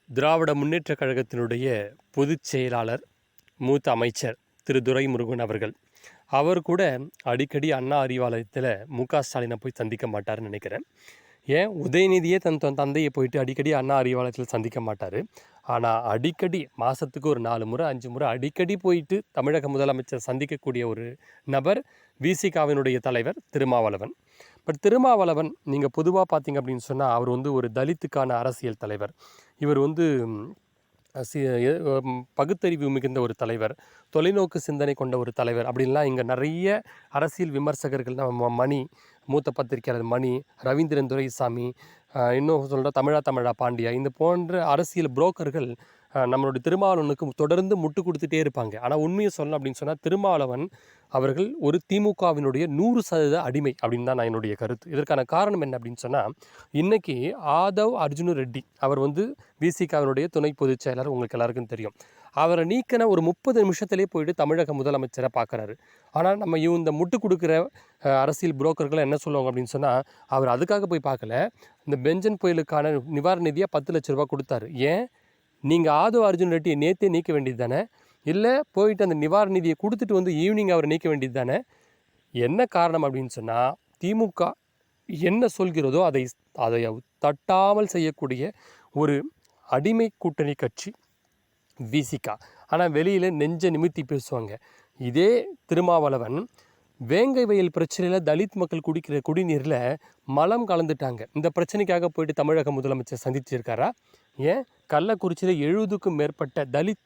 திராவிட முன்னேற்றக் கழகத்தினுடைய பொதுச் செயலாளர் மூத்த அமைச்சர் திரு துரைமுருகன் அவர்கள் அவர் கூட அடிக்கடி அண்ணா அறிவாலயத்தில் மு.க.ஸ்டாலினை போய் சந்திக்க மாட்டார்னு நினைக்கிறேன். ஏன் உதயநிதியே தன் தந்தையை போயிட்டு அடிக்கடி அண்ணா அறிவாலயத்தில் சந்திக்க மாட்டார். ஆனால் அடிக்கடி மாதத்துக்கு ஒரு 4 முறை 5 முறை அடிக்கடி போயிட்டு தமிழக முதலமைச்சர் சந்திக்கக்கூடிய ஒரு நபர் விசிகாவினுடைய தலைவர் திருமாவளவன். பட் திருமாவளவன் நீங்கள் பொதுவாக பார்த்தீங்க அப்படின்னு சொன்னால் அவர் ஒரு தலித்துக்கான அரசியல் தலைவர். இவர் பகுத்தறிவு மிகுந்த ஒரு தலைவர், தொலைநோக்கு சிந்தனை கொண்ட ஒரு தலைவர் அப்படின்லாம் இங்கே நிறைய அரசியல் விமர்சகர்கள், நம்ம மணி, மூத்த பத்திரிகையாளர் மணி, ரவீந்திரன் துரைசாமி, இன்னும் சொல்கிற தமிழா பாண்டியா, இந்த போன்ற அரசியல் புரோக்கர்கள் நம்மளுடைய திருமாவளவனுக்கு தொடர்ந்து முட்டு கொடுத்துட்டே இருப்பாங்க. ஆனால் உண்மையை சொல்லணும் அப்படின்னு சொன்னால் திருமாவளவன் அவர்கள் ஒரு திமுகவினுடைய 100% அடிமை அப்படின்னு தான் நான் என்னுடைய கருத்து. இதற்கான காரணம் என்ன அப்படின்னு சொன்னால், இன்றைக்கி ஆதவ் அர்ஜுன ரெட்டி அவர் விசிகாவினுடைய துணை பொதுச் செயலர், உங்களுக்கு எல்லாருக்கும் தெரியும். அவரை நீக்கின ஒரு 30 நிமிஷத்துலேயே போயிட்டு தமிழக முதலமைச்சரை பார்க்குறாரு. ஆனால் நம்ம இந்த முட்டு கொடுக்குற அரசியல் புரோக்கர்கள் என்ன சொல்லுவாங்க அப்படின்னு சொன்னால், அவர் அதுக்காக போய் பார்க்கல, இந்த பெஞ்சன் புயலுக்கான நிவாரண நிதியாக 10 லட்ச ரூபா கொடுத்தாரு. ஏன் நீங்கள் ஆதவ் அர்ஜுன் ரெட்டியை நேற்றே நீக்க வேண்டியது தானே? இல்லை போயிட்டு அந்த நிவாரண நிதியை கொடுத்துட்டு ஈவினிங் அவரை நீக்க வேண்டியது தானே? என்ன காரணம் அப்படின்னு சொன்னால், திமுக என்ன சொல்கிறதோ அதை தட்டாமல் செய்யக்கூடிய ஒரு அடிமை கூட்டணி கட்சி விசிகா. ஆனால் வெளியில் நெஞ்ச நிமித்தி பேசுவாங்க. இதே திருமாவளவன் வேங்கை வயல் பிரச்சனையில் தலித் மக்கள் குடிக்கிற குடிநீரில் மலம் கலந்துட்டாங்க. இந்த பிரச்சனைக்காக போயிட்டு தமிழக முதலமைச்சர் சந்திச்சிருக்காரா? ஏன் கள்ளக்குறிச்சியில் 70க்கும் மேற்பட்ட தலித்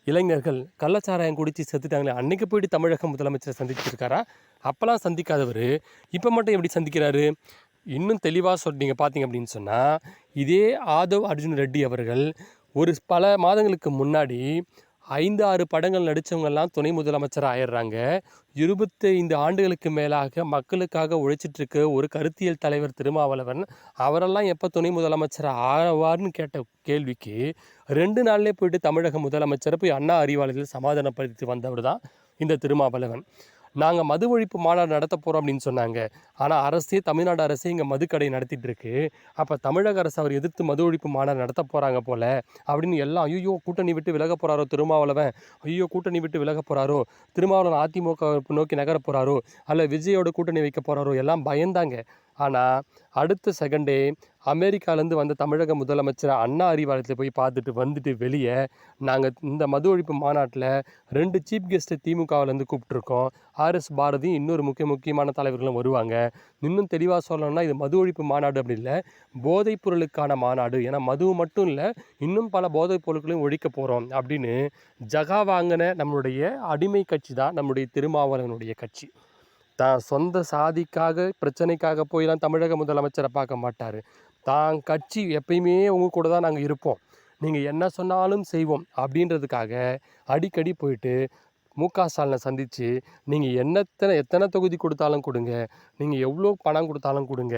இளைஞர்கள் கள்ளச்சாராயம் குடித்து செத்துட்டாங்களே, அன்றைக்கி போயிட்டு தமிழக முதலமைச்சர் சந்திச்சிருக்காரா? அப்போலாம் சந்திக்காதவர் இப்போ மட்டும் எப்படி சந்திக்கிறாரு? இன்னும் தெளிவாக நீங்கள் பார்த்தீங்க அப்படின்னு சொன்னால், இதே ஆதவ் அர்ஜுன் ரெட்டி அவர்கள் பல மாதங்களுக்கு முன்னாடி 5-6 படங்கள் நடித்தவங்கெல்லாம் துணை முதலமைச்சராக ஆயிடுறாங்க. 25 ஆண்டுகளுக்கு மேலாக மக்களுக்காக உழைச்சிட்ருக்க ஒரு கருத்தியல் தலைவர் திருமாவளவன் அவரெல்லாம் எப்போ துணை முதலமைச்சராக ஆவார்னு கேட்ட கேள்விக்கு 2 நாள்லேயே போயிட்டு தமிழக முதலமைச்சரை போய் அண்ணா அறிவாலயத்தில் சமாதானப்படுத்தி வந்தவர் தான் இந்த திருமாவளவன். நாங்கள் மது ஒழிப்பு மாநாடு நடத்த போகிறோம் அப்படின்னு சொன்னாங்க. ஆனால் தமிழ்நாடு அரசே இங்கே மதுக்கடை நடத்திட்டு இருக்கு. அப்போ தமிழக அரசு அவர் எதிர்த்து மது ஒழிப்பு மாநாடு நடத்த போகிறாங்க போல் அப்படின்னு எல்லாம், ஐயோ கூட்டணி விட்டு விலக போகிறாரோ திருமாவளவன், ஐயோ கூட்டணி விட்டு விலக போகிறாரோ, திருமாவளவன் அதிமுக நோக்கி நகர போகிறாரோ, அல்ல விஜயோட கூட்டணி வைக்க போகிறாரோ, எல்லாம் பயந்தாங்க. ஆனால் அடுத்த செகண்டே அமெரிக்காவிலேருந்து வந்த தமிழக முதலமைச்சர் அண்ணா அறிவாலயத்தில் போய் பார்த்துட்டு வந்துட்டு வெளியே, நாங்கள் இந்த மது ஒழிப்பு மாநாட்டில் 2 சீஃப் கெஸ்ட்டு திமுகவிலேருந்து கூப்பிட்ருக்கோம், ஆர்எஸ் பாரதி இன்னொரு முக்கியமான தலைவர்களும் வருவாங்க. இன்னும் தெளிவாக சொல்லணும்னா இது மது ஒழிப்பு மாநாடு அப்படி இல்லை, போதைப் பொருளுக்கான மாநாடு. ஏன்னா மது மட்டும் இல்லை, இன்னும் பல போதைப் பொருட்களையும் ஒழிக்க போகிறோம் அப்படின்னு ஜகா வாங்கின நம்மளுடைய அடிமை கட்சி தான் நம்முடைய திருமாவளவனுடைய கட்சி. தான் சொந்த சாதிக்காக பிரச்சனைக்காக போயெல்லாம் தமிழக முதலமைச்சரை பார்க்க மாட்டார். தான் கட்சி எப்பயுமே உங்கள் கூட தான் நாங்கள் இருப்போம், நீங்கள் என்ன சொன்னாலும் செய்வோம் அப்படின்றதுக்காக அடிக்கடி போயிட்டு மு.க.ஸ்டாலினை சந்தித்து, நீங்கள் எத்தனை தொகுதி கொடுத்தாலும் கொடுங்க, நீங்கள் எவ்வளோ பணம் கொடுத்தாலும் கொடுங்க,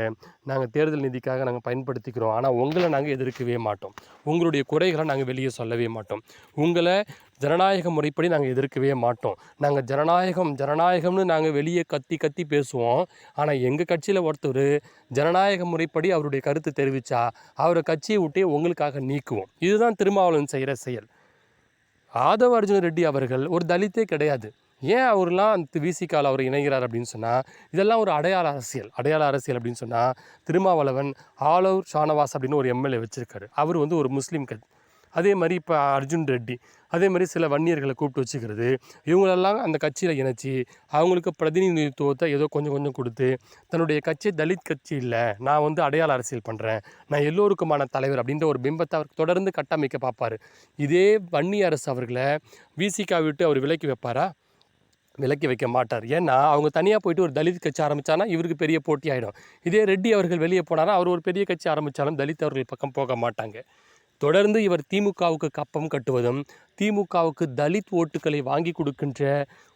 நாங்கள் தேர்தல் நிதிக்காக நாங்கள் பயன்படுத்திக்கிறோம், ஆனால் உங்களை நாங்கள் எதிர்க்கவே மாட்டோம், உங்களுடைய குறைகளை நாங்கள் வெளியே சொல்லவே மாட்டோம், உங்களை ஜனநாயக முறைப்படி நாங்கள் எதிர்க்கவே மாட்டோம், நாங்கள் ஜனநாயகம்னு நாங்கள் வெளியே கத்தி பேசுவோம். ஆனால் எங்கள் கட்சியில் ஒருத்தர் ஜனநாயக முறைப்படி அவருடைய கருத்து தெரிவித்தா அவரை கட்சியை விட்டே உங்களுக்காக நீக்குவோம். இதுதான் திருமாவளவன் செய்கிற செயல். ஆதவ் அர்ஜுன ரெட்டி அவர்கள் ஒரு தலித்தே கிடையாது. ஏன் அவர்லாம் அந்த விசிகாவில் அவர் இணைகிறார் அப்படின்னு சொன்னால், இதெல்லாம் ஒரு அடையாள அரசியல் அப்படின்னு சொன்னால், திருமாவளவன் ஆலூர் ஷானவாஸ் அப்படின்னு ஒரு எம்எல்ஏ வச்சுருக்காரு. அவர் ஒரு முஸ்லீம் அதே மாதிரி இப்போ அர்ஜுன் ரெட்டி, அதே மாதிரி சில வன்னியர்களை கூப்பிட்டு வச்சுக்கிறது, இவங்களெல்லாம் அந்த கட்சியில் இணைச்சி அவங்களுக்கு பிரதிநிதித்துவத்தை ஏதோ கொஞ்சம் கொடுத்து, தன்னுடைய கட்சி தலித் கட்சி இல்லை, நான் அடையாள அரசியல் பண்ணுறேன், நான் எல்லோருக்குமான தலைவர் அப்படின்ற ஒரு பிம்பத்தை அவர் தொடர்ந்து கட்டமைக்க பார்ப்பார். இதே வன்னி அரசு அவர்களை விசிகா விட்டு அவர் விலக்கி வைப்பாரா? விலக்கி வைக்க மாட்டார். ஏன்னா அவங்க தனியாக போயிட்டு ஒரு தலித் கட்சி ஆரம்பித்தானா இவருக்கு பெரிய போட்டி ஆகிடும். இதே ரெட்டி அவர்கள் வெளியே போனாரா அவர் ஒரு பெரிய கட்சி ஆரம்பித்தாலும் தலித் அவர்கள் பக்கம் போக மாட்டாங்க. தொடர்ந்து இவர் திமுகவுக்கு கப்பம் கட்டுவதும், திமுகவுக்கு தலித் ஓட்டுக்களை வாங்கி கொடுக்கின்ற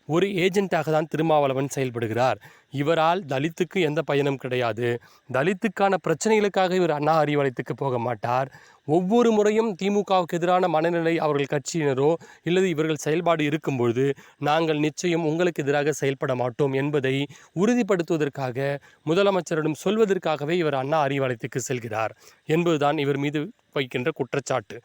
ஒரு ஏஜென்ட்டாக தான் திருமாவளவன் செயல்படுகிறார். இவரால் தலித்துக்கு எந்த பயனும் கிடையாது. தலித்துக்கான பிரச்சனைகளுக்காக இவர் அண்ணா அறிவாலயத்துக்கு போக மாட்டார். ஒவ்வொரு முறையும் திமுகவுக்கு எதிரான மனநிலை அவர்கள் கட்சியினரோ இல்லது இவர்கள் செயல்பாடு இருக்கும்பொழுது நாங்கள் நிச்சயம் உங்களுக்கு எதிராக செயல்பட மாட்டோம் என்பதை உறுதிப்படுத்துவதற்காக முதலமைச்சரிடம் சொல்வதற்காகவே இவர் அண்ணா அறிவாலயத்துக்கு செல்கிறார் என்பதுதான் இவர் மீது வைக்கின்ற குற்றச்சாட்டு.